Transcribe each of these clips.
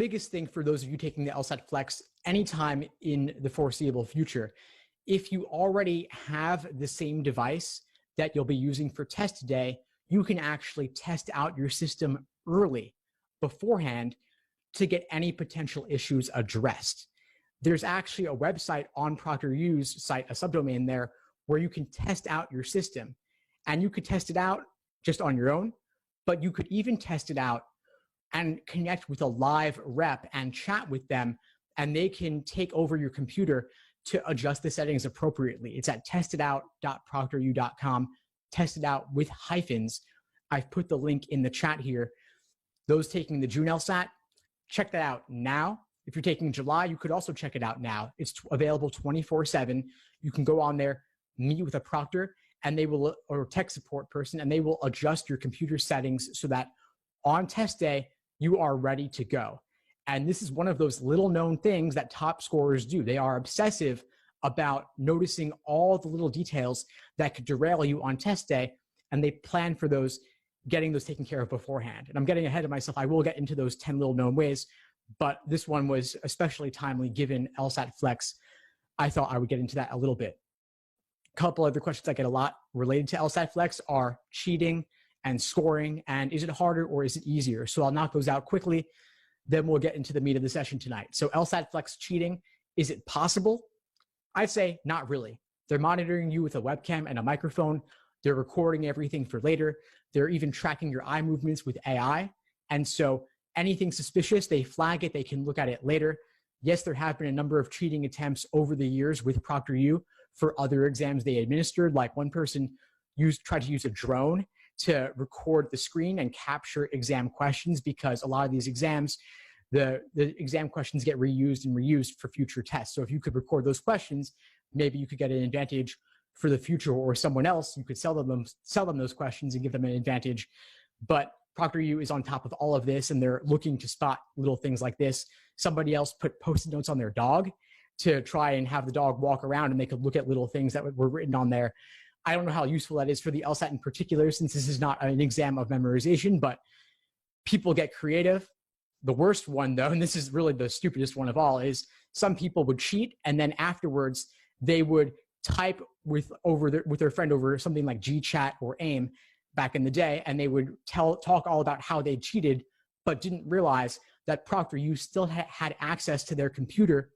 biggest thing for those of you taking the Lsat Flex anytime in the foreseeable future, if you already have the same device that you'll be using for test day, you can actually test out your system early beforehand to get any potential issues addressed. There's actually a website on ProctorU's site, a subdomain there, where you can test out your system. And you could test it out just on your own, but you could even test it out and connect with a live rep and chat with them, and they can take over your computer to adjust the settings appropriately. It's at testedout.proctoru.com, test it out with hyphens. I've put the link in the chat here. Those taking the June Lsat, check that out now. If you're taking July, you could also check it out now. It's available 24/7. You can go on there, meet with a proctor, and they will, or tech support person, and they will adjust your computer settings so that on test day, you are ready to go. And this is one of those little known things that top scorers do. They are obsessive about noticing all the little details that could derail you on test day, and they plan for those, getting those taken care of beforehand. And I'm getting ahead of myself. I will get into those 10 little known ways, but this one was especially timely given Lsat Flex. I thought I would get into that a little bit. A couple other questions I get a lot related to Lsat Flex are cheating and scoring, and is it harder or is it easier? So I'll knock those out quickly, then we'll get into the meat of the session tonight. So Lsatflex cheating, is it possible? I'd say not really. They're monitoring you with a webcam and a microphone. They're recording everything for later. They're even tracking your eye movements with AI. And so anything suspicious, they flag it, they can look at it later. Yes, there have been a number of cheating attempts over the years with ProctorU for other exams they administered. Like one person tried to use a drone to record the screen and capture exam questions, because a lot of these exams, the exam questions get reused and reused for future tests. So if you could record those questions, maybe you could get an advantage for the future, or someone else, you could sell them those questions and give them an advantage. But ProctorU is on top of all of this, and they're looking to spot little things like this. Somebody else put Post-it notes on their dog to try and have the dog walk around, and they could look at little things that were written on there. I don't know how useful that is for the LSAT in particular, since this is not an exam of memorization, but people get creative. The worst one, though, and this is really the stupidest one of all, is some people would cheat, and then afterwards they would type with their friend over something like GChat or AIM back in the day, and they would talk all about how they cheated, but didn't realize that ProctorU still had access to their computer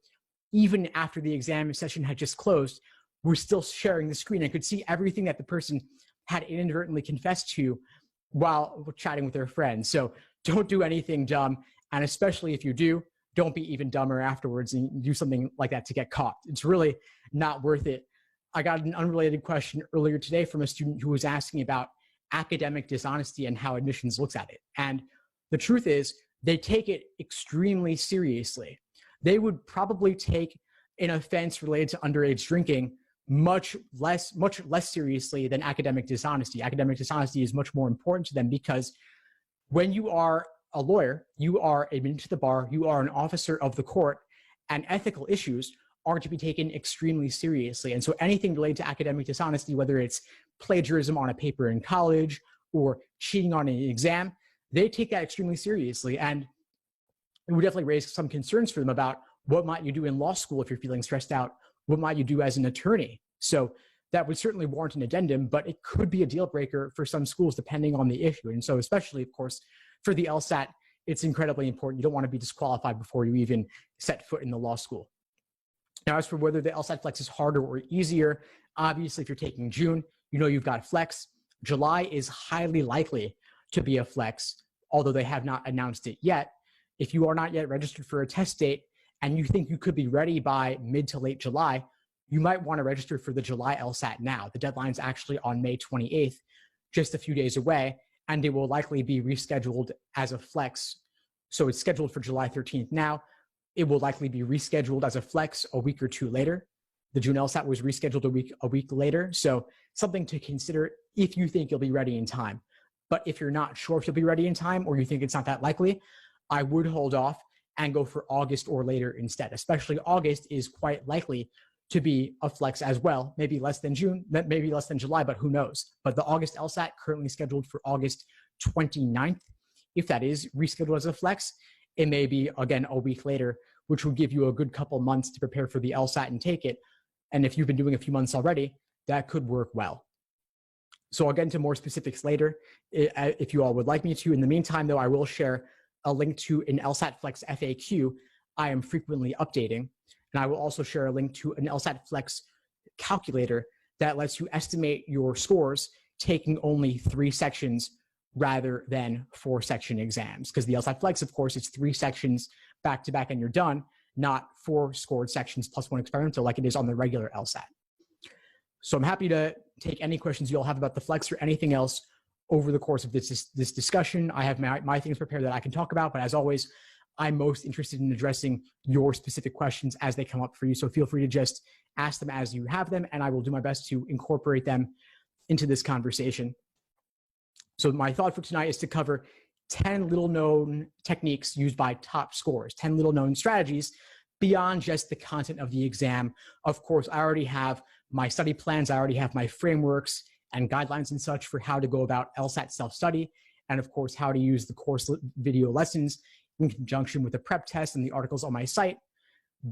even after the exam session had just closed. We're still sharing the screen and could see everything that the person had inadvertently confessed to while chatting with their friends. So don't do anything dumb. And especially if you do, don't be even dumber afterwards and do something like that to get caught. It's really not worth it. I got an unrelated question earlier today from a student who was asking about academic dishonesty and how admissions looks at it. And the truth is, they take it extremely seriously. They would probably take an offense related to underage drinking much less seriously than academic dishonesty. Academic dishonesty is much more important to them, because when you are a lawyer, you are admitted to the bar, you are an officer of the court, and ethical issues are to be taken extremely seriously. And so anything related to academic dishonesty, whether it's plagiarism on a paper in college or cheating on an exam, they take that extremely seriously. And it would definitely raise some concerns for them about what might you do in law school if you're feeling stressed out? What might you do as an attorney? So that would certainly warrant an addendum, but it could be a deal breaker for some schools depending on the issue. And so especially, of course, for the LSAT, it's incredibly important. You don't want to be disqualified before you even set foot in the law school. Now, as for whether the LSAT Flex is harder or easier, obviously, if you're taking June, you know you've got Flex. July is highly likely to be a Flex, although they have not announced it yet. If you are not yet registered for a test date and you think you could be ready by mid to late July, you might want to register for the July LSAT now. The deadline's actually on May 28th, just a few days away, and it will likely be rescheduled as a Flex. So it's scheduled for July 13th now. It will likely be rescheduled as a Flex a week or two later. The June LSAT was rescheduled a week later. So something to consider if you think you'll be ready in time. But if you're not sure if you'll be ready in time, or you think it's not that likely, I would hold off and go for August or later instead. Especially August is quite likely to be a Flex as well. Maybe less than June, maybe less than July, but who knows? But the August LSAT currently scheduled for August 29th. If that is rescheduled as a Flex, It may be, again, a week later, which will give you a good couple months to prepare for the LSAT and take it. And if you've been doing a few months already, that could work well. So I'll get into more specifics later if you all would like me to. In the meantime, though, I will share a link to an Lsatflex FAQ I am frequently updating. And I will also share a link to an Lsatflex calculator that lets you estimate your scores taking only 3 sections rather than 4-section exams. Because the Lsatflex, of course, it's 3 sections back to back and you're done, not 4 scored sections plus 1 experimental like it is on the regular LSAT. So I'm happy to take any questions you all have about the Flex or anything else over the course of this discussion. I have my things prepared that I can talk about, but as always, I'm most interested in addressing your specific questions as they come up for you. So feel free to just ask them as you have them, and I will do my best to incorporate them into this conversation. So my thought for tonight is to cover 10 little-known techniques used by top scorers, 10 little-known strategies beyond just the content of the exam. Of course, I already have my study plans. I already have my frameworks and guidelines and such for how to go about LSAT self-study, and of course, how to use the course video lessons in conjunction with the prep test and the articles on my site.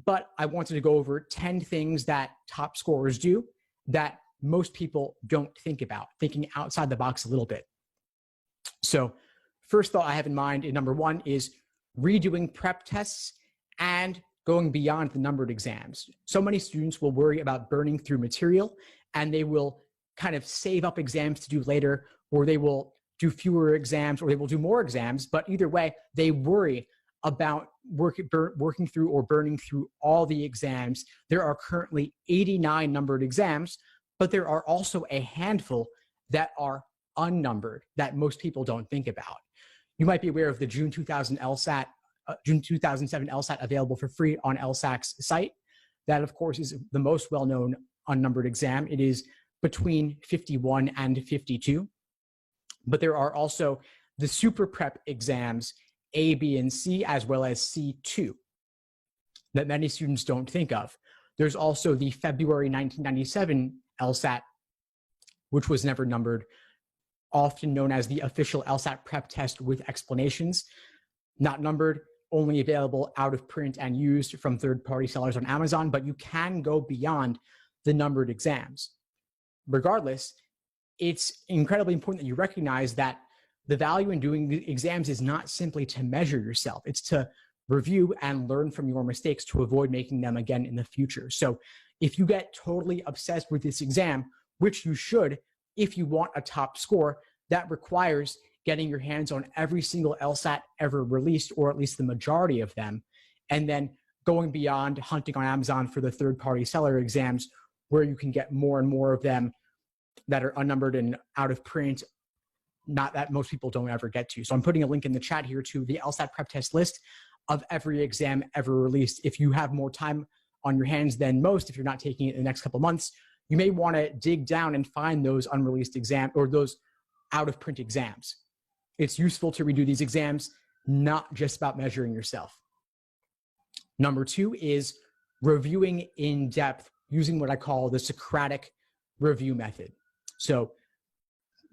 But I wanted to go over 10 things that top scorers do that most people don't think about, thinking outside the box a little bit. So first thought I have in mind in number 1 is redoing prep tests and going beyond the numbered exams. So many students will worry about burning through material, and they will kind of save up exams to do later, or they will do fewer exams, or they will do more exams. But either way, they worry about working through or burning through all the exams. There are currently 89 numbered exams, but there are also a handful that are unnumbered that most people don't think about. You might be aware of the June 2007 LSAT available for free on LSAC's site. That, of course, is the most well-known unnumbered exam. It is between 51 and 52. But there are also the super prep exams, A, B, and C, as well as C2, that many students don't think of. There's also the February 1997 LSAT, which was never numbered, often known as the official LSAT prep test with explanations. Not numbered, only available out of print and used from third-party sellers on Amazon, but you can go beyond the numbered exams. Regardless, it's incredibly important that you recognize that the value in doing the exams is not simply to measure yourself. It's to review and learn from your mistakes to avoid making them again in the future. So if you get totally obsessed with this exam, which you should if you want a top score, that requires getting your hands on every single LSAT ever released, or at least the majority of them, and then going beyond hunting on Amazon for the third-party seller exams, where you can get more and more of them that are unnumbered and out of print, not that most people don't ever get to. So I'm putting a link in the chat here to the LSAT prep test list of every exam ever released. If you have more time on your hands than most, if you're not taking it in the next couple months, you may want to dig down and find those unreleased exams or those out of print exams. It's useful to redo these exams, not just about measuring yourself. Number 2 is reviewing in depth using what I call the Socratic review method. So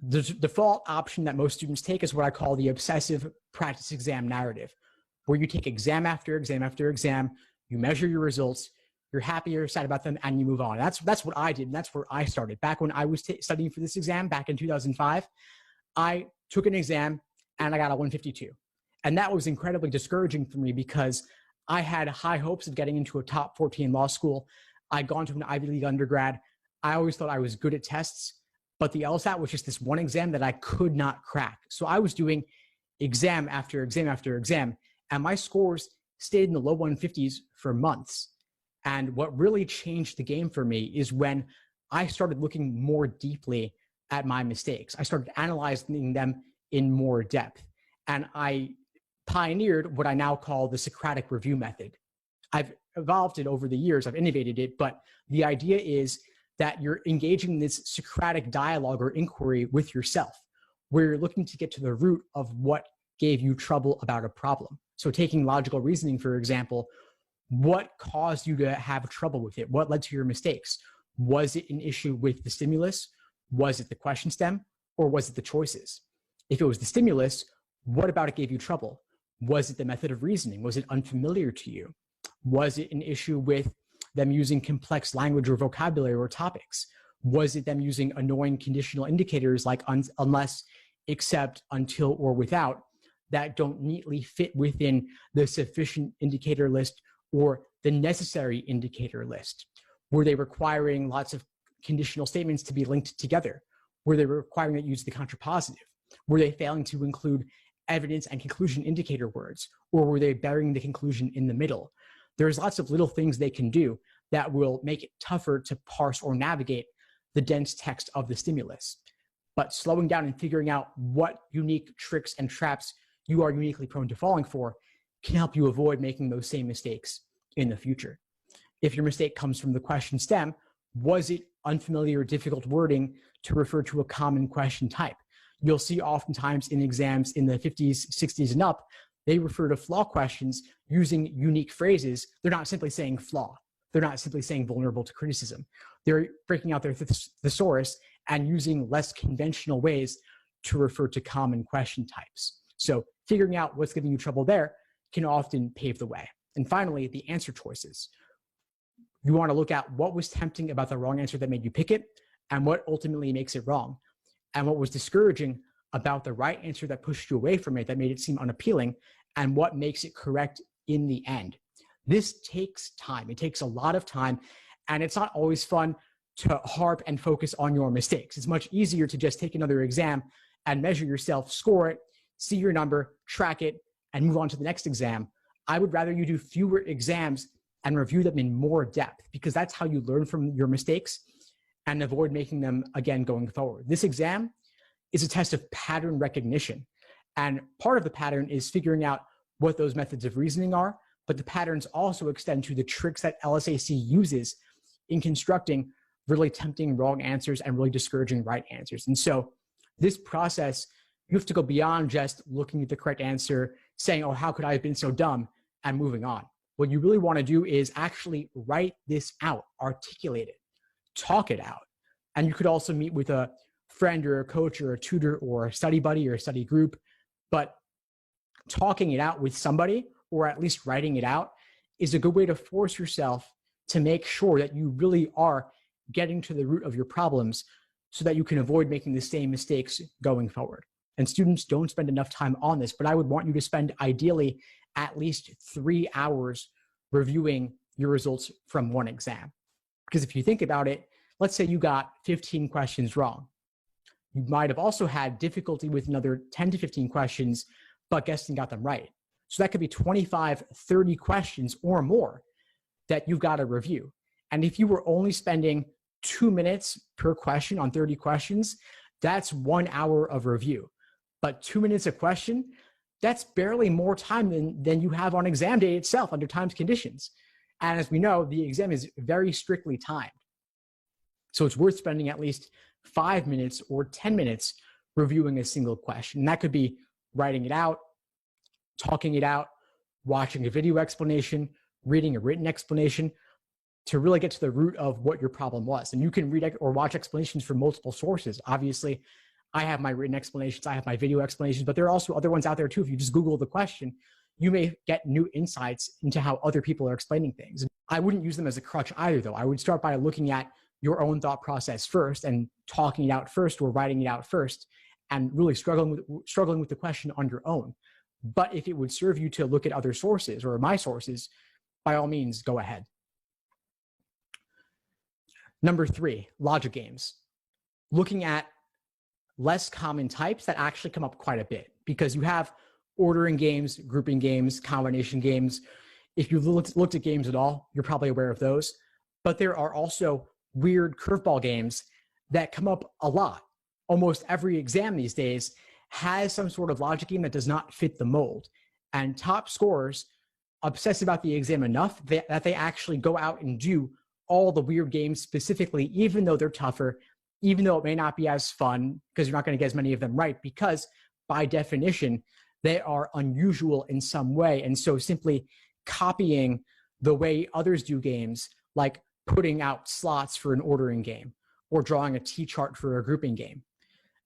the default option that most students take is what I call the obsessive practice exam narrative, where you take exam after exam after exam, you measure your results, you're happy, you're sad about them, and you move on. That's what I did, and that's where I started. Back when I was studying for this exam back in 2005, I took an exam and I got a 152. And that was incredibly discouraging for me because I had high hopes of getting into a top 14 law school. I'd gone to an Ivy League undergrad. I always thought I was good at tests, but the LSAT was just this one exam that I could not crack. So I was doing exam after exam after exam, and my scores stayed in the low 150s for months. And what really changed the game for me is when I started looking more deeply at my mistakes. I started analyzing them in more depth. And I pioneered what I now call the Socratic review method. I've evolved it over the years, I've innovated it, but the idea is that you're engaging in this Socratic dialogue or inquiry with yourself, where you're looking to get to the root of what gave you trouble about a problem. So taking logical reasoning, for example, what caused you to have trouble with it? What led to your mistakes? Was it an issue with the stimulus? Was it the question stem? Or was it the choices? If it was the stimulus, what about it gave you trouble? Was it the method of reasoning? Was it unfamiliar to you? Was it an issue with them using complex language or vocabulary or topics? Was it them using annoying conditional indicators like unless, except, until, or without that don't neatly fit within the sufficient indicator list or the necessary indicator list? Were they requiring lots of conditional statements to be linked together? Were they requiring that you use the contrapositive? Were they failing to include evidence and conclusion indicator words? Or were they burying the conclusion in the middle? There's lots of little things they can do that will make it tougher to parse or navigate the dense text of the stimulus. But slowing down and figuring out what unique tricks and traps you are uniquely prone to falling for can help you avoid making those same mistakes in the future. If your mistake comes from the question stem, was it unfamiliar or difficult wording to refer to a common question type? You'll see oftentimes in exams in the 50s, 60s, and up, they refer to flaw questions using unique phrases. They're not simply saying flaw. They're not simply saying vulnerable to criticism. They're breaking out their thesaurus and using less conventional ways to refer to common question types. So figuring out what's giving you trouble there can often pave the way. And finally, the answer choices. You want to look at what was tempting about the wrong answer that made you pick it, and what ultimately makes it wrong, and what was discouraging about the right answer that pushed you away from it, that made it seem unappealing, and what makes it correct in the end. This takes time. It takes a lot of time, and it's not always fun to harp and focus on your mistakes. It's much easier to just take another exam and measure yourself, score it, see your number, track it, and move on to the next exam. I would rather you do fewer exams and review them in more depth, because that's how you learn from your mistakes and avoid making them again going forward. This exam is a test of pattern recognition. And part of the pattern is figuring out what those methods of reasoning are, but the patterns also extend to the tricks that LSAC uses in constructing really tempting wrong answers and really discouraging right answers. And so this process, you have to go beyond just looking at the correct answer, saying, oh, how could I have been so dumb, and moving on. What you really want to do is actually write this out, articulate it, talk it out. And you could also meet with a friend or a coach or a tutor or a study buddy or a study group, but talking it out with somebody, or at least writing it out, is a good way to force yourself to make sure that you really are getting to the root of your problems so that you can avoid making the same mistakes going forward. And students don't spend enough time on this, but I would want you to spend ideally at least 3 hours reviewing your results from one exam. Because if you think about it, let's say you got 15 questions wrong. You might have also had difficulty with another 10 to 15 questions, but guessed and got them right. So that could be 25, 30 questions or more that you've got to review. And if you were only spending 2 minutes per question on 30 questions, that's 1 hour of review. But 2 minutes a question, that's barely more time than you have on exam day itself under timed conditions. And as we know, the exam is very strictly timed. So it's worth spending at least 5 minutes or 10 minutes reviewing a single question. And that could be writing it out, talking it out, watching a video explanation, reading a written explanation, to really get to the root of what your problem was. And you can read or watch explanations from multiple sources. Obviously, I have my written explanations, I have my video explanations, but there are also other ones out there too. If you just Google the question, you may get new insights into how other people are explaining things. I wouldn't use them as a crutch either, though. I would start by looking at your own thought process first and talking it out first or writing it out first and really struggling with the question on your own. But if it would serve you to look at other sources or my sources, by all means, go ahead. Number 3, logic games. Looking at less common types that actually come up quite a bit, because you have ordering games, grouping games, combination games. If you've looked at games at all, you're probably aware of those. But there are also weird curveball games that come up a lot. Almost every exam these days has some sort of logic game that does not fit the mold. And top scorers obsess about the exam enough that they actually go out and do all the weird games specifically, even though they're tougher, even though it may not be as fun, because you're not going to get as many of them right, because by definition, they are unusual in some way. And so simply copying the way others do games, like putting out slots for an ordering game or drawing a T-chart for a grouping game,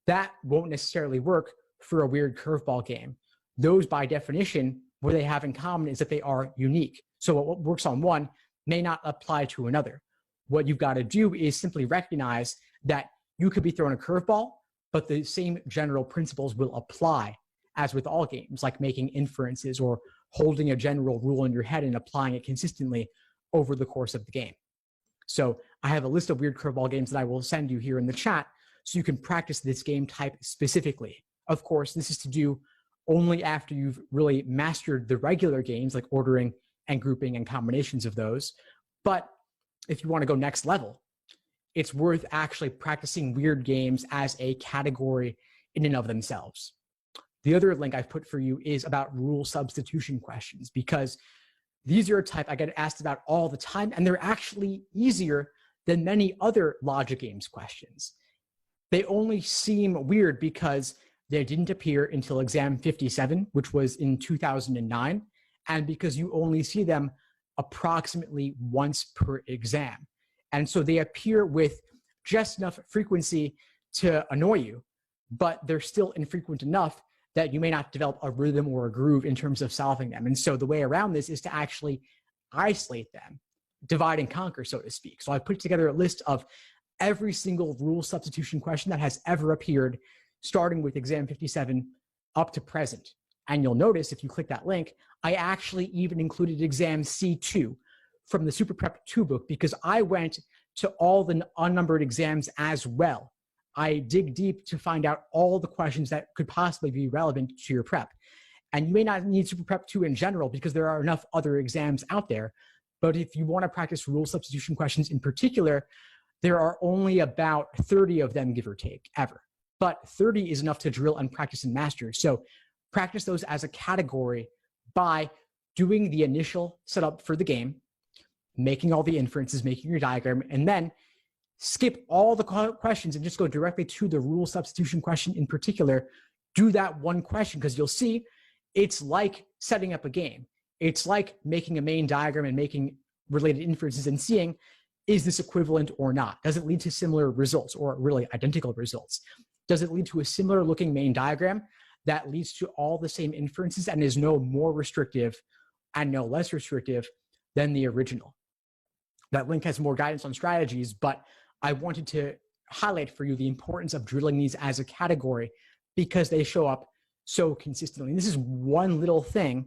that won't necessarily work for a weird curveball game. those by definition, what they have in common is that they are unique. So what works on one may not apply to another. What you've got to do is simply recognize that you could be thrown a curveball, but the same general principles will apply as with all games, like making inferences or holding a general rule in your head and applying it consistently over the course of the game. So I have a list of weird curveball games that I will send you here in the chat so you can practice this game type specifically. Of course, this is to do only after you've really mastered the regular games like ordering and grouping and combinations of those. But if you want to go next level, it's worth actually practicing weird games as a category in and of themselves. The other link I've put for you is about rule substitution questions, because these are a type I get asked about all the time, and they're actually easier than many other logic games questions. They only seem weird because they didn't appear until exam 57, which was in 2009, and because you only see them approximately once per exam. And so they appear with just enough frequency to annoy you, but they're still infrequent enough that you may not develop a rhythm or a groove in terms of solving them. And so the way around this is to actually isolate them, divide and conquer, so to speak. So I put together a list of every single rule substitution question that has ever appeared, starting with exam 57 up to present. And you'll notice if you click that link, I actually even included exam C2 from the Super Prep 2 book, because I went to all the unnumbered exams as well. I dig deep to find out all the questions that could possibly be relevant to your prep. And you may not need Super Prep 2 in general because there are enough other exams out there. But if you want to practice rule substitution questions in particular, there are only about 30 of them, give or take, ever. But 30 is enough to drill and practice and master. So practice those as a category by doing the initial setup for the game, making all the inferences, making your diagram, and then skip all the questions and just go directly to the rule substitution question in particular. Do that one question, because you'll see it's like setting up a game. It's like making a main diagram and making related inferences and seeing, is this equivalent or not? Does it lead to similar results or really identical results? Does it lead to a similar looking main diagram that leads to all the same inferences and is no more restrictive and no less restrictive than the original? That link has more guidance on strategies, but I wanted to highlight for you the importance of drilling these as a category because they show up so consistently. And this is one little thing,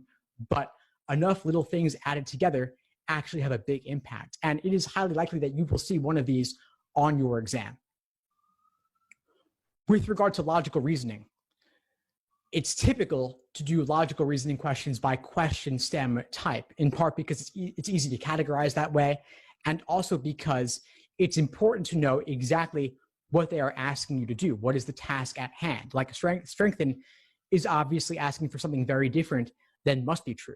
but enough little things added together actually have a big impact. And it is highly likely that you will see one of these on your exam. With regard to logical reasoning, it's typical to do logical reasoning questions by question stem type, in part because it's easy to categorize that way, and also because it's important to know exactly what they are asking you to do. What is the task at hand? Like strengthen is obviously asking for something very different than must be true.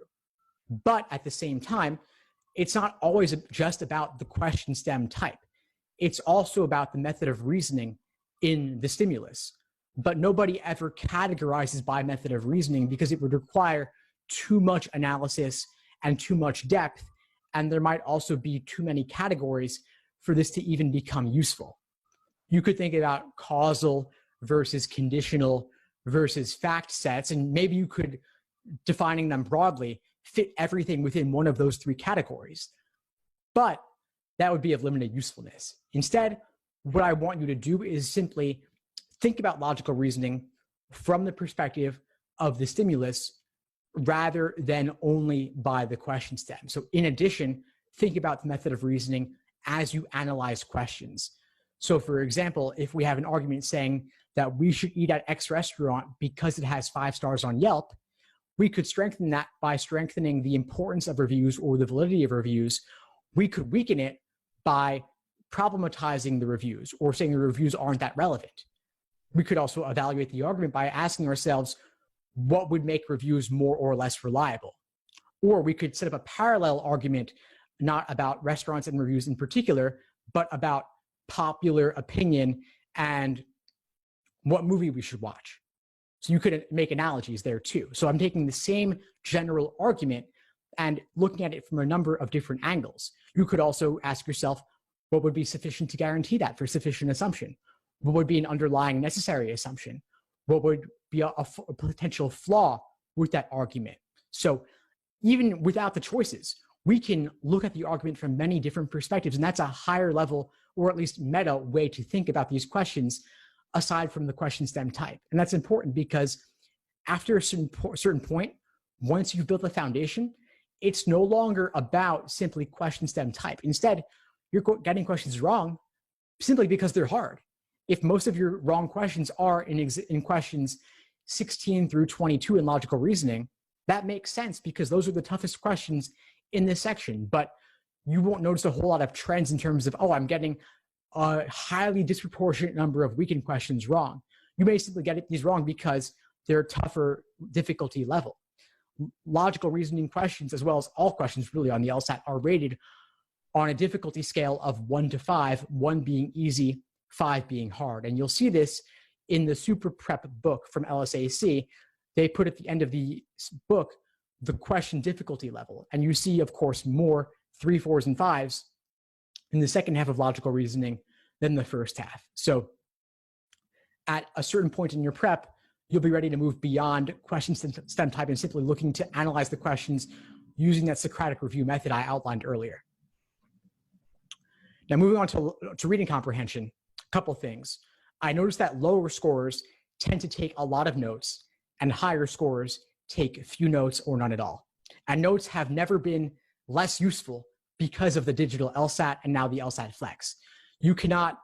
But at the same time, it's not always just about the question stem type. It's also about the method of reasoning in the stimulus. But nobody ever categorizes by method of reasoning because it would require too much analysis and too much depth. And there might also be too many categories for this to even become useful. You could think about causal versus conditional versus fact sets, and maybe you could, defining them broadly, fit everything within one of those three categories. But that would be of limited usefulness. Instead, what I want you to do is simply think about logical reasoning from the perspective of the stimulus rather than only by the question stem. So in addition, think about the method of reasoning as you analyze questions. So for example, if we have an argument saying that we should eat at X restaurant because it has 5 stars on Yelp, we could strengthen that by strengthening the importance of reviews or the validity of reviews. We could weaken it by problematizing the reviews or saying the reviews aren't that relevant. We could also evaluate the argument by asking ourselves, what would make reviews more or less reliable? Or we could set up a parallel argument, not about restaurants and reviews in particular, but about popular opinion and what movie we should watch. So you could make analogies there too. So I'm taking the same general argument and looking at it from a number of different angles. You could also ask yourself, what would be sufficient to guarantee that for sufficient assumption? What would be an underlying necessary assumption? What would be a potential flaw with that argument. So even without the choices, we can look at the argument from many different perspectives. And that's a higher level, or at least meta way to think about these questions, aside from the question stem type. And that's important because after a certain point, once you've built the foundation, it's no longer about simply question stem type. Instead, you're getting questions wrong simply because they're hard. If most of your wrong questions are in questions 16 through 22 in logical reasoning, that makes sense because those are the toughest questions in this section. But you won't notice a whole lot of trends in terms of, oh, I'm getting a highly disproportionate number of weekend questions wrong. You may simply get these wrong because they're tougher difficulty level. Logical reasoning questions, as well as all questions really on the LSAT, are rated on a difficulty scale of 1 to 5, 1 being easy, 5 being hard. And you'll see this in the Super Prep book from LSAC. They put at the end of the book the question difficulty level. And you see, of course, more 3, 4s, and 5s in the second half of logical reasoning than the first half. So at a certain point in your prep, you'll be ready to move beyond question stem type and simply looking to analyze the questions using that Socratic review method I outlined earlier. Now, moving on to reading comprehension, a couple things. I noticed that lower scores tend to take a lot of notes and higher scores take few notes or none at all. And notes have never been less useful because of the digital LSAT and now the Lsatflex. You cannot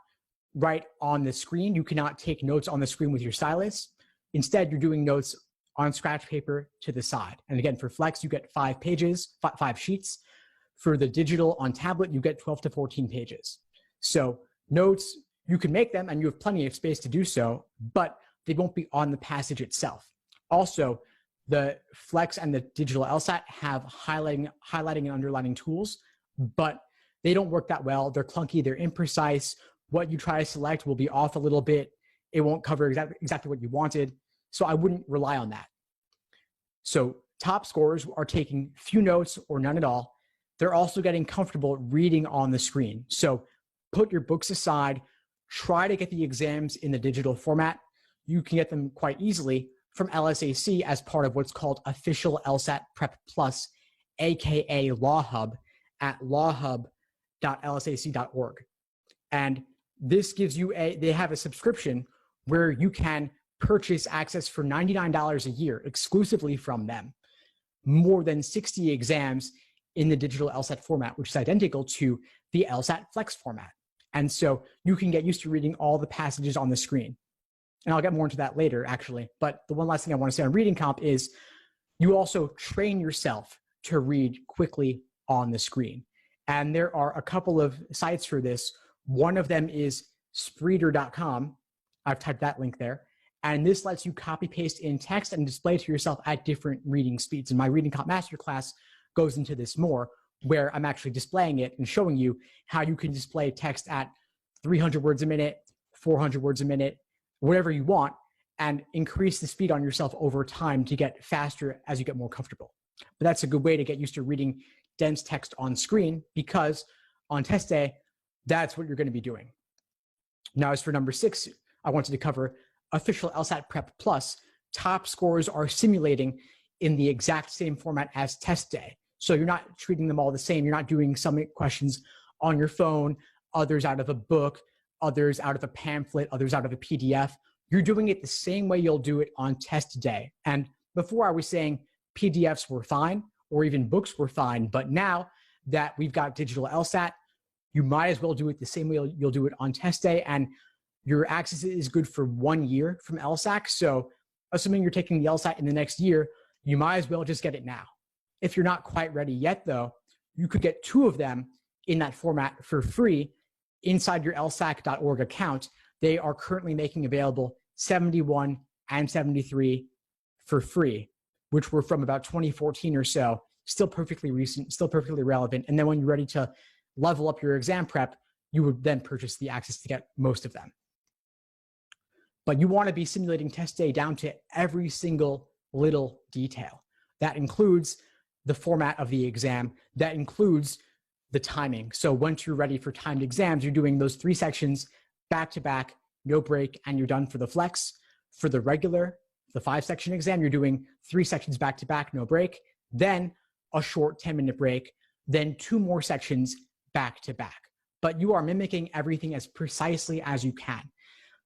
write on the screen. You cannot take notes on the screen with your stylus. Instead, you're doing notes on scratch paper to the side. And again, for Flex, you get 5 pages, 5 sheets. For the digital on tablet, you get 12 to 14 pages. So notes, you can make them and you have plenty of space to do so, but they won't be on the passage itself. Also, the Flex and the digital LSAT have highlighting and underlining tools, but they don't work that well. They're clunky, they're imprecise. What you try to select will be off a little bit. It won't cover exactly what you wanted. So I wouldn't rely on that. So top scorers are taking few notes or none at all. They're also getting comfortable reading on the screen. So put your books aside, try to get the exams in the digital format. You can get them quite easily from LSAC as part of what's called Official LSAT Prep Plus, aka Law Hub, at lawhub.lsac.org. And this gives you they have a subscription where you can purchase access for $99 a year exclusively from them. More than 60 exams in the digital LSAT format, which is identical to the Lsatflex format. And so you can get used to reading all the passages on the screen. And I'll get more into that later, actually. But the one last thing I want to say on reading comp is you also train yourself to read quickly on the screen. And there are a couple of sites for this. One of them is Spreeder.com. I've typed that link there. And this lets you copy paste in text and display to yourself at different reading speeds. And my reading comp masterclass goes into this more, where I'm actually displaying it and showing you how you can display text at 300 words a minute, 400 words a minute, whatever you want, and increase the speed on yourself over time to get faster as you get more comfortable. But that's a good way to get used to reading dense text on screen, because on test day, that's what you're going to be doing. Now, as for number 6, I wanted to cover Official LSAT Prep Plus. Top scores are simulating in the exact same format as test day. So you're not treating them all the same. You're not doing some questions on your phone, others out of a book, others out of a pamphlet, others out of a PDF. You're doing it the same way you'll do it on test day. And before I was saying PDFs were fine, or even books were fine, but now that we've got digital LSAT, you might as well do it the same way you'll do it on test day. And your access is good for 1 year from LSAC. So assuming you're taking the LSAT in the next year, you might as well just get it now. If you're not quite ready yet, though, you could get 2 of them in that format for free inside your lsac.org account. They are currently making available 71 and 73 for free, which were from about 2014 or so, still perfectly recent, still perfectly relevant. And then when you're ready to level up your exam prep, you would then purchase the access to get most of them. But you want to be simulating test day down to every single little detail. That includes the format of the exam. That includes the timing. So once you're ready for timed exams, you're doing those 3 sections back to back, no break, and you're done for the flex. For the regular, the 5-section exam, you're doing 3 sections back to back, no break, then a short 10-minute break, then 2 more sections back to back. But you are mimicking everything as precisely as you can.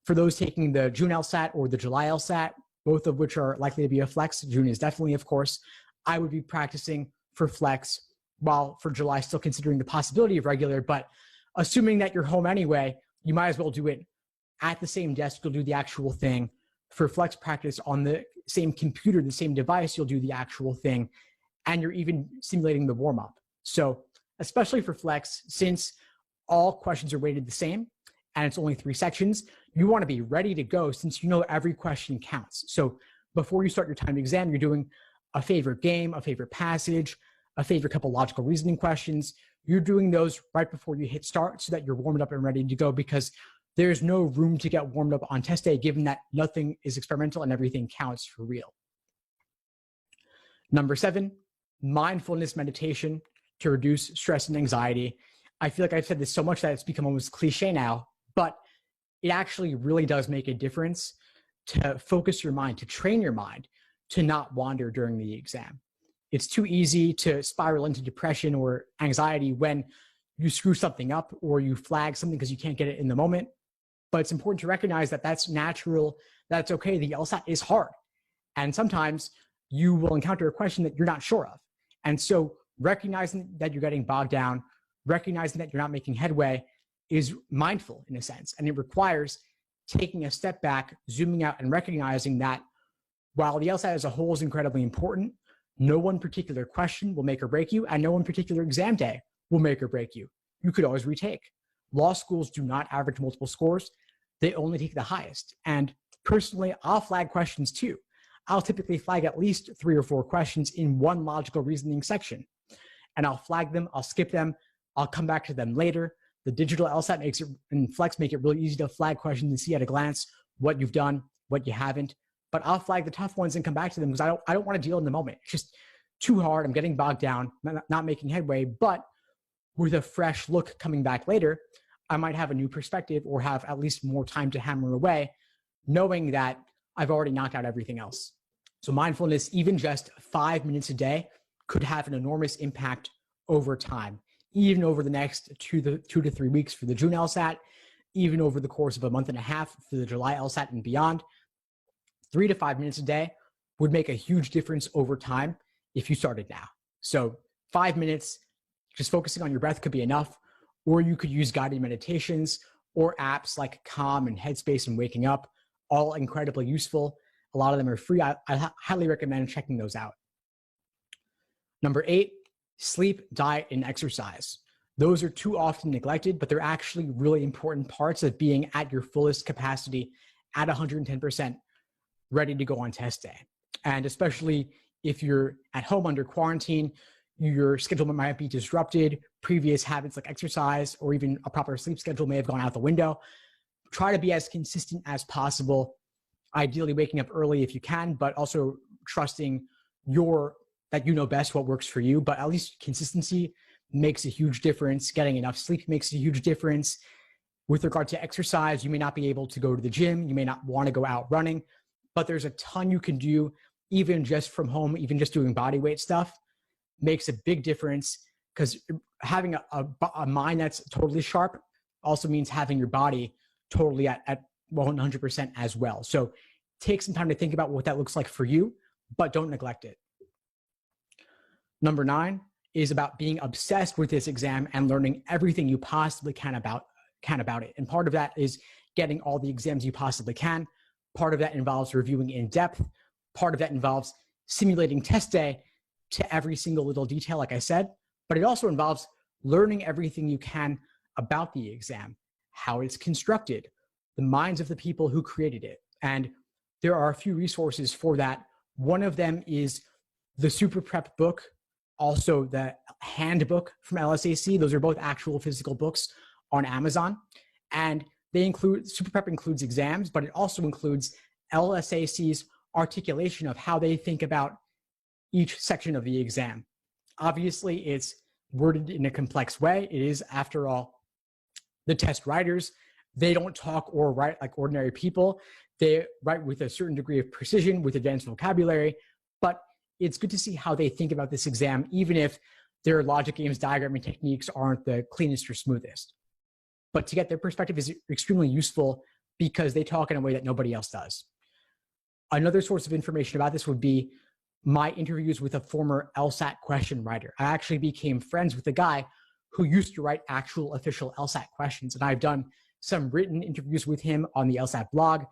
For those taking the June Lsat or the July Lsat, both of which are likely to be a flex, June is definitely, of course, I would be practicing for flex, while for July still considering the possibility of regular. But assuming that you're home anyway, you might as well do it at the same desk. You'll do the actual thing. For flex practice on the same computer, the same device, you'll do the actual thing. And you're even simulating the warm-up. So especially for flex, since all questions are weighted the same and it's only 3 sections, you want to be ready to go since you know every question counts. So before you start your timed exam, you're doing a favorite game, a favorite passage, a favorite couple logical reasoning questions. You're doing those right before you hit start so that you're warmed up and ready to go, because there's no room to get warmed up on test day, given that nothing is experimental and everything counts for real. Number 7, mindfulness meditation to reduce stress and anxiety. I feel like I've said this so much that it's become almost cliche now, but it actually really does make a difference to focus your mind, to train your mind to not wander during the exam. It's too easy to spiral into depression or anxiety when you screw something up or you flag something because you can't get it in the moment. But it's important to recognize that that's natural, that's okay. The LSAT is hard. And sometimes you will encounter a question that you're not sure of. And so recognizing that you're getting bogged down, recognizing that you're not making headway is mindful in a sense. And it requires taking a step back, zooming out, and recognizing that while the LSAT as a whole is incredibly important, no one particular question will make or break you, and no one particular exam day will make or break you. You could always retake. Law schools do not average multiple scores. They only take the highest. And personally, I'll flag questions too. I'll typically flag at least 3 or 4 questions in one logical reasoning section. And I'll flag them, I'll skip them, I'll come back to them later. The digital LSAT makes it, and Flex make it really easy to flag questions and see at a glance what you've done, what you haven't. But I'll flag the tough ones and come back to them because I don't want to deal in the moment. It's just too hard. I'm getting bogged down, not making headway. But with a fresh look coming back later, I might have a new perspective or have at least more time to hammer away, knowing that I've already knocked out everything else. So mindfulness, even just 5 minutes a day, could have an enormous impact over time, even over the next 2 to 3 weeks for the June LSAT, even over the course of a month and a half for the July LSAT and beyond. 3 to 5 minutes a day would make a huge difference over time if you started now. So 5 minutes, just focusing on your breath could be enough, or you could use guided meditations or apps like Calm and Headspace and Waking Up, all incredibly useful. A lot of them are free. I highly recommend checking those out. Number 8, sleep, diet, and exercise. Those are too often neglected, but they're actually really important parts of being at your fullest capacity at 110%, ready to go on test day. And especially if you're at home under quarantine, your schedule might be disrupted. Previous habits like exercise or even a proper sleep schedule may have gone out the window. Try to be as consistent as possible, ideally waking up early if you can, but also trusting that you know best what works for you. But at least consistency makes a huge difference. Getting enough sleep makes a huge difference. With regard to exercise, you may not be able to go to the gym. You may not want to go out running, but there's a ton you can do even just from home, even just doing body weight stuff makes a big difference, because having a mind that's totally sharp also means having your body totally at 100% as well. So take some time to think about what that looks like for you, but don't neglect it. Number 9 is about being obsessed with this exam and learning everything you possibly can about it. And part of that is getting all the exams you possibly can. Part of that involves reviewing in depth. Part of that involves simulating test day to every single little detail, like I said, but it also involves learning everything you can about the exam, how it's constructed, the minds of the people who created it. And there are a few resources for that. One of them is the Super Prep book, also the handbook from LSAC. Those are both actual physical books on Amazon. And Super Prep includes exams, but it also includes LSAC's articulation of how they think about each section of the exam. Obviously, it's worded in a complex way. It is, after all, the test writers. They don't talk or write like ordinary people. They write with a certain degree of precision, with advanced vocabulary, but it's good to see how they think about this exam, even if their logic games, diagramming techniques aren't the cleanest or smoothest. But to get their perspective is extremely useful because they talk in a way that nobody else does. Another source of information about this would be my interviews with a former Lsat question writer. I actually became friends with a guy who used to write actual official Lsat questions, and I've done some written interviews with him on the Lsat blog.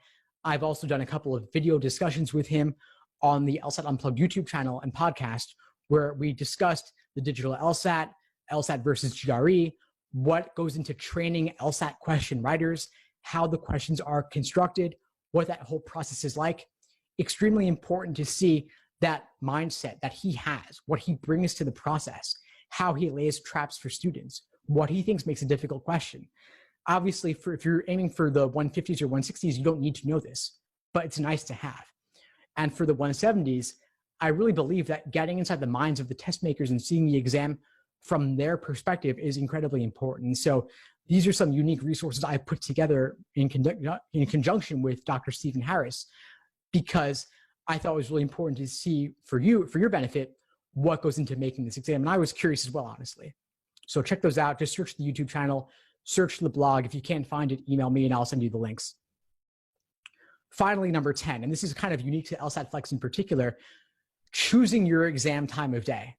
I've also done a couple of video discussions with him on the Lsat Unplugged YouTube channel and podcast, where we discussed the digital Lsat, Lsat versus GRE, what goes into training Lsat question writers, how the questions are constructed, what that whole process is like. Extremely important to see that mindset that he has, what he brings to the process, how he lays traps for students, what he thinks makes a difficult question. Obviously, if you're aiming for the 150s or 160s, you don't need to know this, but it's nice to have. And for the 170s, I really believe that getting inside the minds of the test makers and seeing the exam from their perspective is incredibly important. So these are some unique resources I put together in conjunction with Dr. Stephen Harris, because I thought it was really important to see for your benefit, what goes into making this exam. And I was curious as well, honestly. So check those out. Just search the YouTube channel, search the blog. If you can't find it, email me and I'll send you the links. Finally, number 10, and this is kind of unique to Lsatflex in particular, choosing your exam time of day.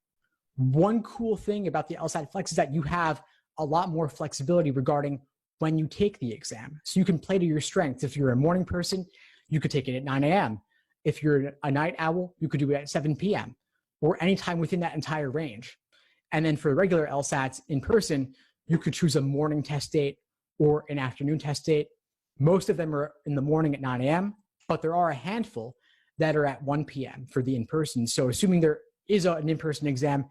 One cool thing about the Lsatflex is that you have a lot more flexibility regarding when you take the exam. So you can play to your strengths. If you're a morning person, you could take it at 9 a.m. If you're a night owl, you could do it at 7 p.m. or anytime within that entire range. And then for regular LSATs in person, you could choose a morning test date or an afternoon test date. Most of them are in the morning at 9 a.m., but there are a handful that are at 1 p.m. for the in-person. So assuming there is an in-person exam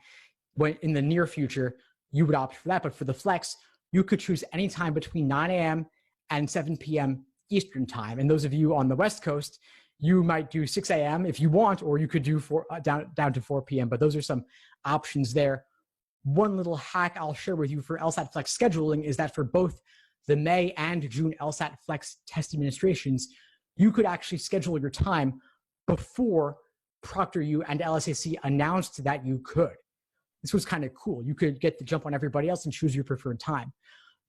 when in the near future, you would opt for that. But for the flex, you could choose any time between 9 a.m. and 7 p.m. Eastern time. And those of you on the West Coast, you might do 6 a.m. if you want, or you could do down to 4 p.m. But those are some options there. One little hack I'll share with you for Lsatflex scheduling is that for both the May and June Lsatflex test administrations, you could actually schedule your time before ProctorU and LSAC announced that you could. This was kind of cool. You could get the jump on everybody else and choose your preferred time.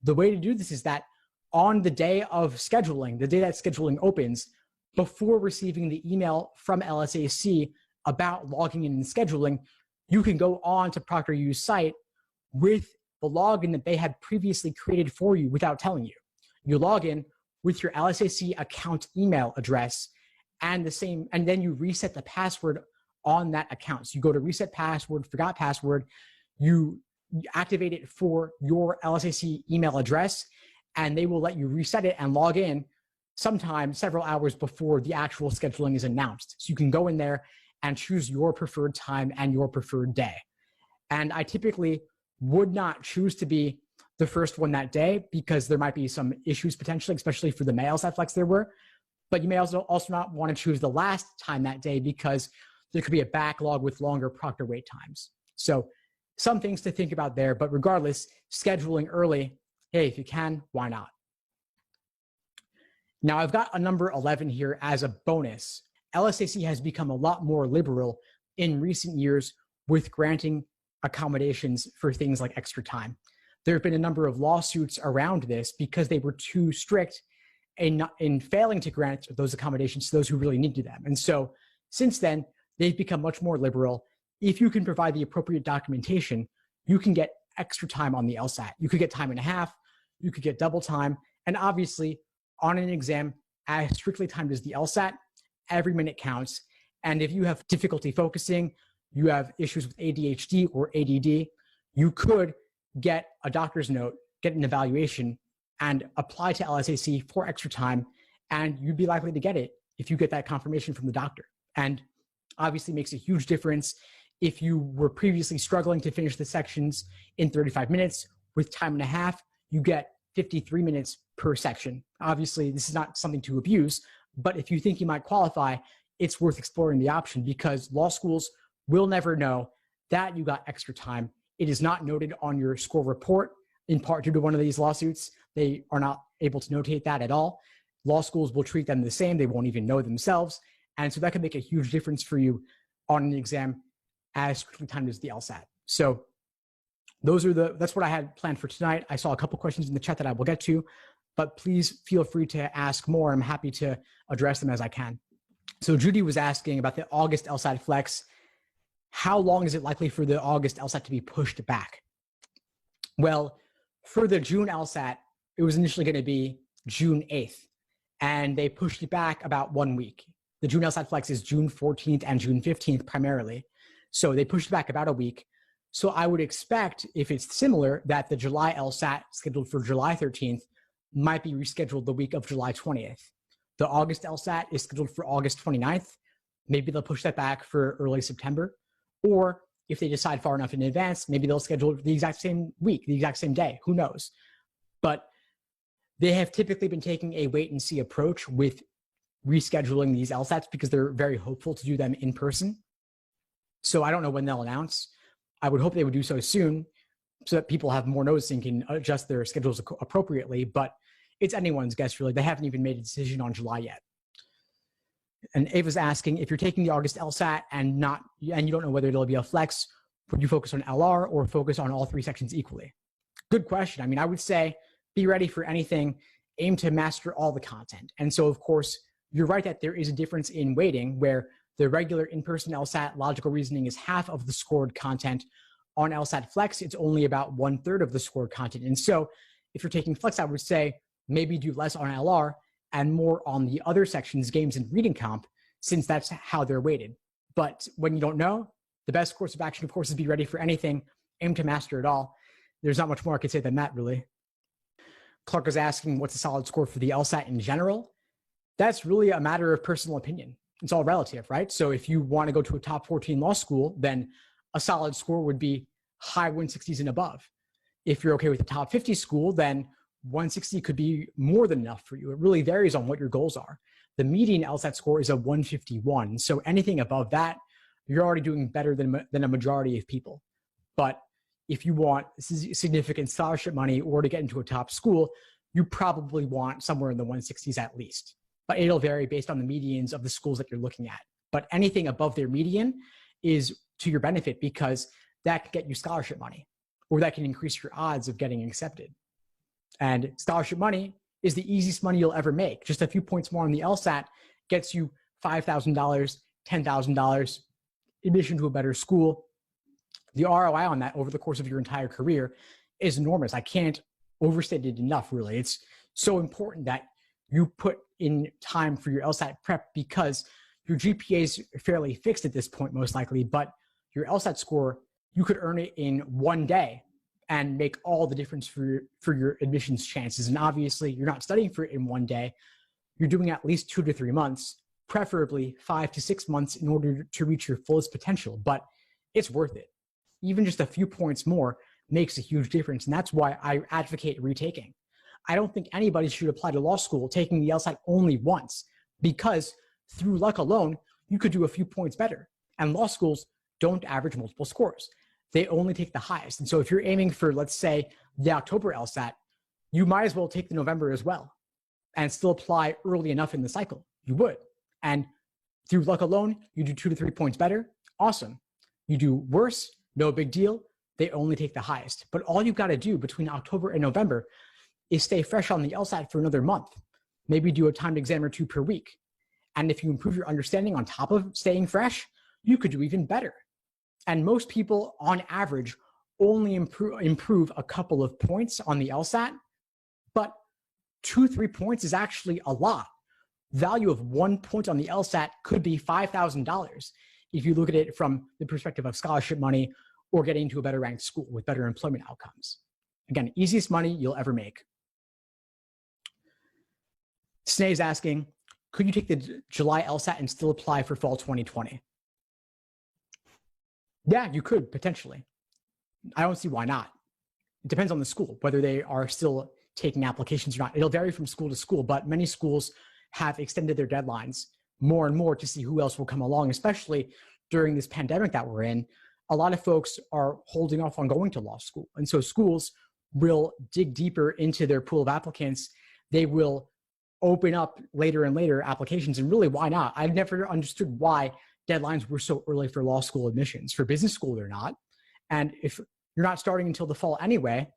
The way to do this is that on the day of scheduling, the day that scheduling opens, before receiving the email from LSAC about logging in and scheduling, you can go on to ProctorU's site with the login that they had previously created for you without telling you. You log in with your LSAC account email address and then you reset the password on that account. So you go to reset password, forgot password, you activate it for your LSAC email address, and they will let you reset it and log in sometime several hours before the actual scheduling is announced. So you can go in there and choose your preferred time and your preferred day. And I typically would not choose to be the first one that day because there might be some issues potentially, especially for the May Lsatflex there were. But you may also not want to choose the last time that day because there could be a backlog with longer proctor wait times. So some things to think about there, but regardless, scheduling early, hey, if you can, why not? Now I've got a number 11 here as a bonus. LSAC has become a lot more liberal in recent years with granting accommodations for things like extra time. There have been a number of lawsuits around this because they were too strict in failing to grant those accommodations to those who really needed them. And so since then, they've become much more liberal. If you can provide the appropriate documentation, you can get extra time on the LSAT. You could get time and a half, you could get double time, and obviously on an exam as strictly timed as the LSAT, every minute counts. And if you have difficulty focusing, you have issues with ADHD or ADD, you could get a doctor's note, get an evaluation, and apply to LSAC for extra time, and you'd be likely to get it if you get that confirmation from the doctor. And obviously makes a huge difference if you were previously struggling to finish the sections in 35 minutes. With time and a half, you get 53 minutes per section. Obviously, this is not something to abuse, but if you think you might qualify, it's worth exploring the option because law schools will never know that you got extra time. It is not noted on your score report, in part due to one of these lawsuits. They are not able to notate that at all. Law schools will treat them the same. They won't even know themselves. And so that can make a huge difference for you on an exam as quickly timed as the LSAT. So that's what I had planned for tonight. I saw a couple questions in the chat that I will get to, but please feel free to ask more. I'm happy to address them as I can. So Judy was asking about the August LSAT Flex. How long is it likely for the August LSAT to be pushed back? Well, for the June LSAT, it was initially going to be June 8th, and they pushed it back about 1 week. The June LSAT Flex is June 14th and June 15th primarily. So they pushed it back about a week. So I would expect, if it's similar, that the July LSAT scheduled for July 13th might be rescheduled the week of July 20th. The August LSAT is scheduled for August 29th. Maybe they'll push that back for early September. Or if they decide far enough in advance, maybe they'll schedule the exact same week, the exact same day. Who knows? But they have typically been taking a wait and see approach with rescheduling these LSATs because they're very hopeful to do them in person. So I don't know when they'll announce. I would hope they would do so soon so that people have more notice and can adjust their schedules appropriately, but it's anyone's guess really. They haven't even made a decision on July yet. And Ava's asking, if you're taking the August LSAT and you don't know whether it'll be a flex, would you focus on LR or focus on all three sections equally? Good question. I mean, I would say be ready for anything, aim to master all the content. And so of course, you're right that there is a difference in weighting where the regular in-person LSAT logical reasoning is half of the scored content. On LSAT Flex, it's only about 1/3 of the scored content. And so if you're taking Flex, I would say maybe do less on LR and more on the other sections, games and reading comp, since that's how they're weighted. But when you don't know, the best course of action, of course, is be ready for anything, aim to master it all. There's not much more I could say than that, really. Clark is asking, what's a solid score for the LSAT in general? That's really a matter of personal opinion. It's all relative, right? So if you want to go to a top 14 law school, then a solid score would be high 160s and above. If you're okay with a top 50 school, then 160 could be more than enough for you. It really varies on what your goals are. The median LSAT score is a 151. So anything above that, you're already doing better than a majority of people. But if you want significant scholarship money or to get into a top school, you probably want somewhere in the 160s at least. But it'll vary based on the medians of the schools that you're looking at. But anything above their median is to your benefit because that can get you scholarship money or that can increase your odds of getting accepted. And scholarship money is the easiest money you'll ever make. Just a few points more on the LSAT gets you $5,000, $10,000, admission to a better school. The ROI on that over the course of your entire career is enormous. I can't overstate it enough, really. It's so important that you put in time for your LSAT prep because your GPA is fairly fixed at this point, most likely, but your LSAT score, you could earn it in one day and make all the difference for your admissions chances. And obviously, you're not studying for it in one day. You're doing at least 2 to 3 months, preferably 5 to 6 months in order to reach your fullest potential, but it's worth it. Even just a few points more makes a huge difference. And that's why I advocate retaking. I don't think anybody should apply to law school taking the LSAT only once because through luck alone, you could do a few points better. And law schools don't average multiple scores. They only take the highest. And so if you're aiming for, let's say, the October LSAT, you might as well take the November as well and still apply early enough in the cycle. You would. And through luck alone, you do 2 to 3 points better. Awesome. You do worse, no big deal. They only take the highest. But all you've got to do between October and November is stay fresh on the LSAT for another month. Maybe do a timed exam or 2 per week. And if you improve your understanding on top of staying fresh, you could do even better. And most people, on average, only improve a couple of points on the LSAT, but 2-3 points is actually a lot. Value of 1 point on the LSAT could be $5,000 if you look at it from the perspective of scholarship money or getting into a better ranked school with better employment outcomes. Again, easiest money you'll ever make. Snay is asking, could you take the July LSAT and still apply for fall 2020? Yeah, you could potentially. I don't see why not. It depends on the school, whether they are still taking applications or not. It'll vary from school to school, but many schools have extended their deadlines more and more to see who else will come along, especially during this pandemic that we're in. A lot of folks are holding off on going to law school. And so schools will dig deeper into their pool of applicants. they will open up later and later applications. And really, why not? I've never understood why deadlines were so early for law school admissions. For business school, they're not. And if you're not starting until the fall anyway,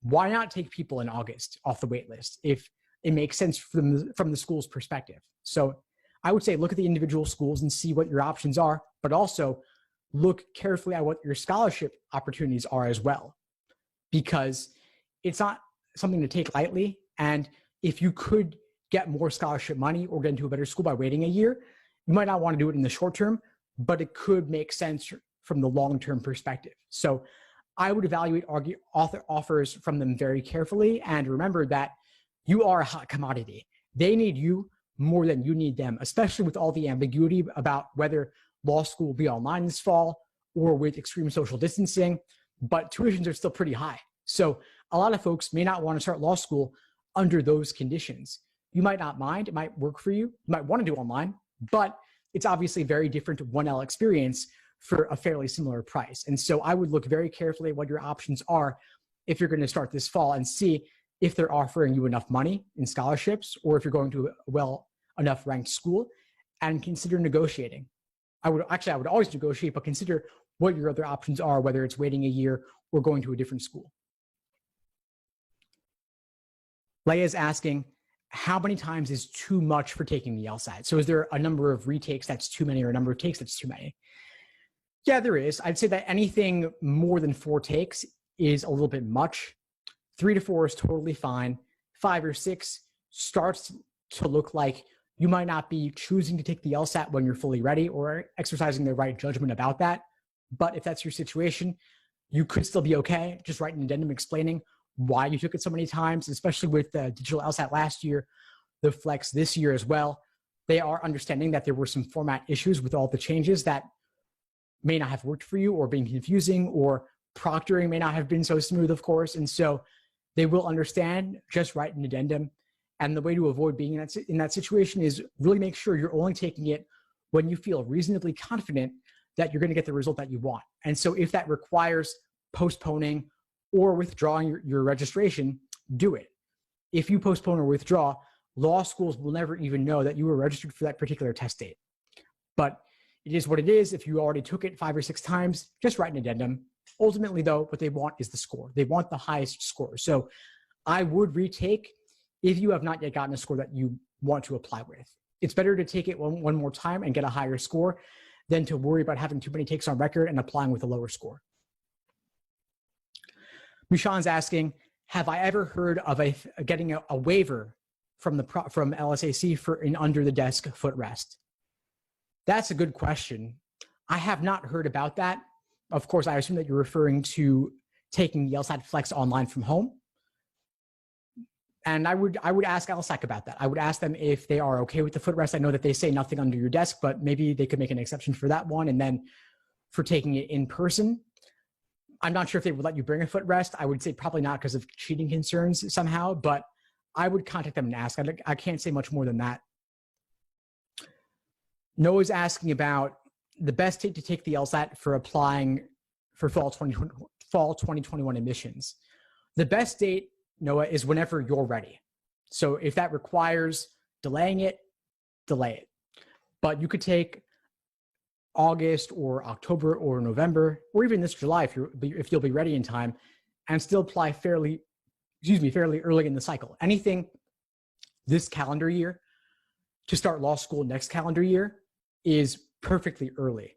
why not take people in August off the wait list if it makes sense from the school's perspective? So I would say look at the individual schools and see what your options are, but also look carefully at what your scholarship opportunities are as well, because it's not something to take lightly. And if you could get more scholarship money or get into a better school by waiting a year, you might not want to do it in the short term, but it could make sense from the long-term perspective. So I would evaluate offers from them very carefully, and remember that you are a hot commodity. They need you more than you need them, especially with all the ambiguity about whether law school will be online this fall or with extreme social distancing, but tuitions are still pretty high. So a lot of folks may not want to start law school under those conditions. You might not mind, it might work for you. You might want to do online, but it's obviously a very different 1L experience for a fairly similar price. And so I would look very carefully at what your options are if you're going to start this fall and see if they're offering you enough money in scholarships or if you're going to a well enough ranked school, and consider negotiating. I would always negotiate, but consider what your other options are, whether it's waiting a year or going to a different school. Leia is asking, how many times is too much for taking the LSAT? So is there a number of retakes that's too many or a number of takes that's too many? Yeah, there is. I'd say that anything more than 4 takes is a little bit much. 3 to 4 is totally fine. 5 or 6 starts to look like you might not be choosing to take the LSAT when you're fully ready or exercising the right judgment about that. But if that's your situation, you could still be okay. Just write an addendum explaining why you took it so many times, especially with the digital LSAT last year, the Flex this year as well. They are understanding that there were some format issues with all the changes that may not have worked for you, or being confusing, or proctoring may not have been so smooth, of course. And so they will understand. Just write an addendum. And the way to avoid being in that situation is really make sure you're only taking it when you feel reasonably confident that you're going to get the result that you want. And so if that requires postponing or withdrawing your registration, do it. If you postpone or withdraw, law schools will never even know that you were registered for that particular test date. But it is what it is. If you already took it 5 or 6 times, just write an addendum. Ultimately, though, what they want is the score. They want the highest score. So I would retake if you have not yet gotten a score that you want to apply with. It's better to take it one more time and get a higher score than to worry about having too many takes on record and applying with a lower score. Mishan's asking, have I ever heard of getting a waiver from LSAC for an under the desk footrest? That's a good question. I have not heard about that. Of course, I assume that you're referring to taking the Lsatflex online from home. And I would ask LSAC about that. I would ask them if they are okay with the footrest. I know that they say nothing under your desk, but maybe they could make an exception for that one. And then for taking it in person, I'm not sure if they would let you bring a footrest. I would say probably not because of cheating concerns somehow, but I would contact them and ask. I can't say much more than that. Noah's asking about the best date to take the LSAT for applying for fall 2021 admissions. The best date, Noah, is whenever you're ready. So if that requires delaying it, delay it. But you could take August or October or November, or even this July if you'll be ready in time, and still apply fairly early in the cycle. Anything this calendar year to start law school next calendar year is perfectly early.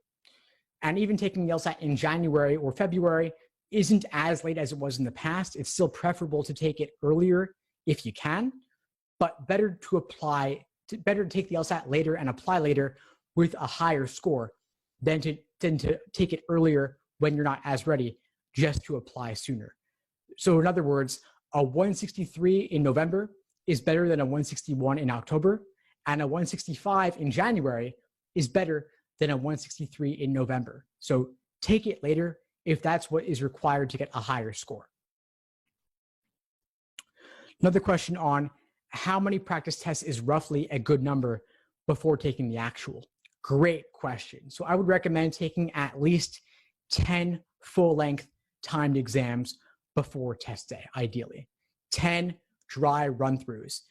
And even taking the LSAT in January or February isn't as late as it was in the past. It's still preferable to take it earlier if you can, but better to take the LSAT later and apply later with a higher score than to take it earlier when you're not as ready, just to apply sooner. So in other words, a 163 in November is better than a 161 in October, and a 165 in January is better than a 163 in November. So take it later if that's what is required to get a higher score. Another question on how many practice tests is roughly a good number before taking the actual? Great question. So I would recommend taking at least 10 full-length timed exams before test day, ideally. 10 dry run-throughs.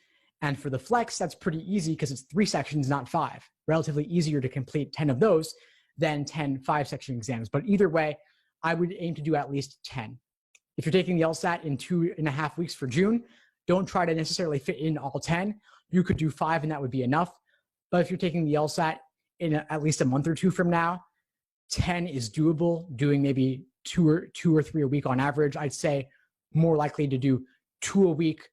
And for the flex, that's pretty easy because it's 3 sections, not 5. Relatively easier to complete 10 of those than 10 5-section exams. But either way, I would aim to do at least 10. If you're taking the LSAT in 2.5 weeks for June, don't try to necessarily fit in all 10. You could do 5 and that would be enough. But if you're taking the LSAT in at least a month or 2 from now, 10 is doable, doing maybe two or three a week on average. I'd say more likely to do 2 a week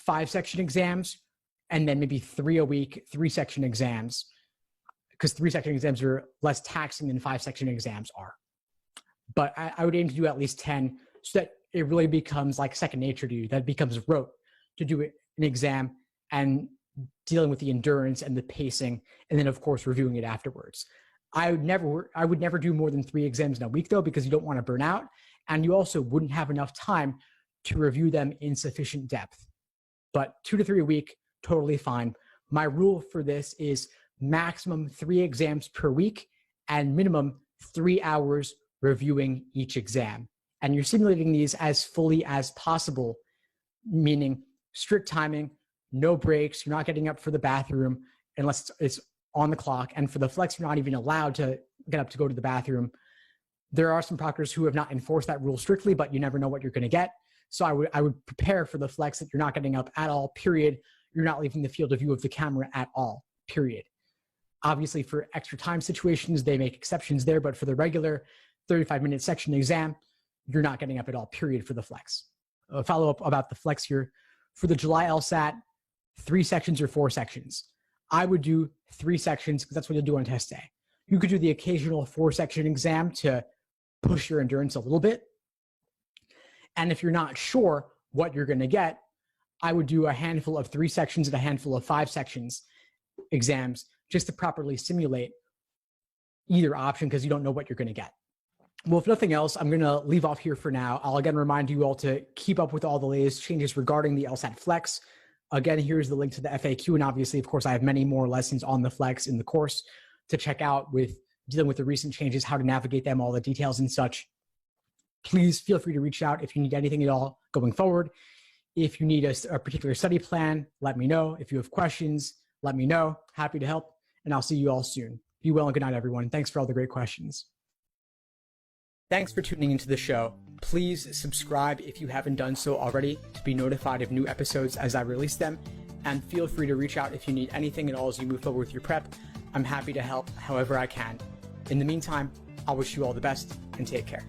5-section exams, and then maybe 3 a week 3-section exams, because 3-section exams are less taxing than 5-section exams are. But I would aim to do at least 10 so that it really becomes like second nature to you, that becomes rote to do an exam and dealing with the endurance and the pacing, and then of course reviewing it afterwards. I would never do more than 3 exams in a week though, because you don't want to burn out, and you also wouldn't have enough time to review them in sufficient depth. But 2 to 3 a week, totally fine. My rule for this is maximum 3 exams per week and minimum 3 hours reviewing each exam. And you're simulating these as fully as possible, meaning strict timing, no breaks. You're not getting up for the bathroom unless it's on the clock. And for the flex, you're not even allowed to get up to go to the bathroom. There are some proctors who have not enforced that rule strictly, but you never know what you're going to get. So I would prepare for the flex that you're not getting up at all, period. You're not leaving the field of view of the camera at all, period. Obviously, for extra time situations, they make exceptions there, but for the regular 35-minute section exam, you're not getting up at all, period, for the flex. A follow-up about the flex here. For the July LSAT, 3 sections or 4 sections. I would do 3 sections because that's what you'll do on test day. You could do the occasional 4-section exam to push your endurance a little bit. And if you're not sure what you're going to get, I would do a handful of 3 sections and a handful of 5 sections exams just to properly simulate either option, because you don't know what you're going to get. Well, if nothing else, I'm going to leave off here for now. I'll again remind you all to keep up with all the latest changes regarding the Lsat Flex. Again, here's the link to the FAQ. And obviously, of course, I have many more lessons on the Flex in the course to check out with dealing with the recent changes, how to navigate them, all the details and such. Please feel free to reach out if you need anything at all going forward. If you need a particular study plan, let me know. If you have questions, let me know. Happy to help. And I'll see you all soon. Be well and good night, everyone. Thanks for all the great questions. Thanks for tuning into the show. Please subscribe if you haven't done so already to be notified of new episodes as I release them. And feel free to reach out if you need anything at all as you move forward with your prep. I'm happy to help however I can. In the meantime, I'll wish you all the best and take care.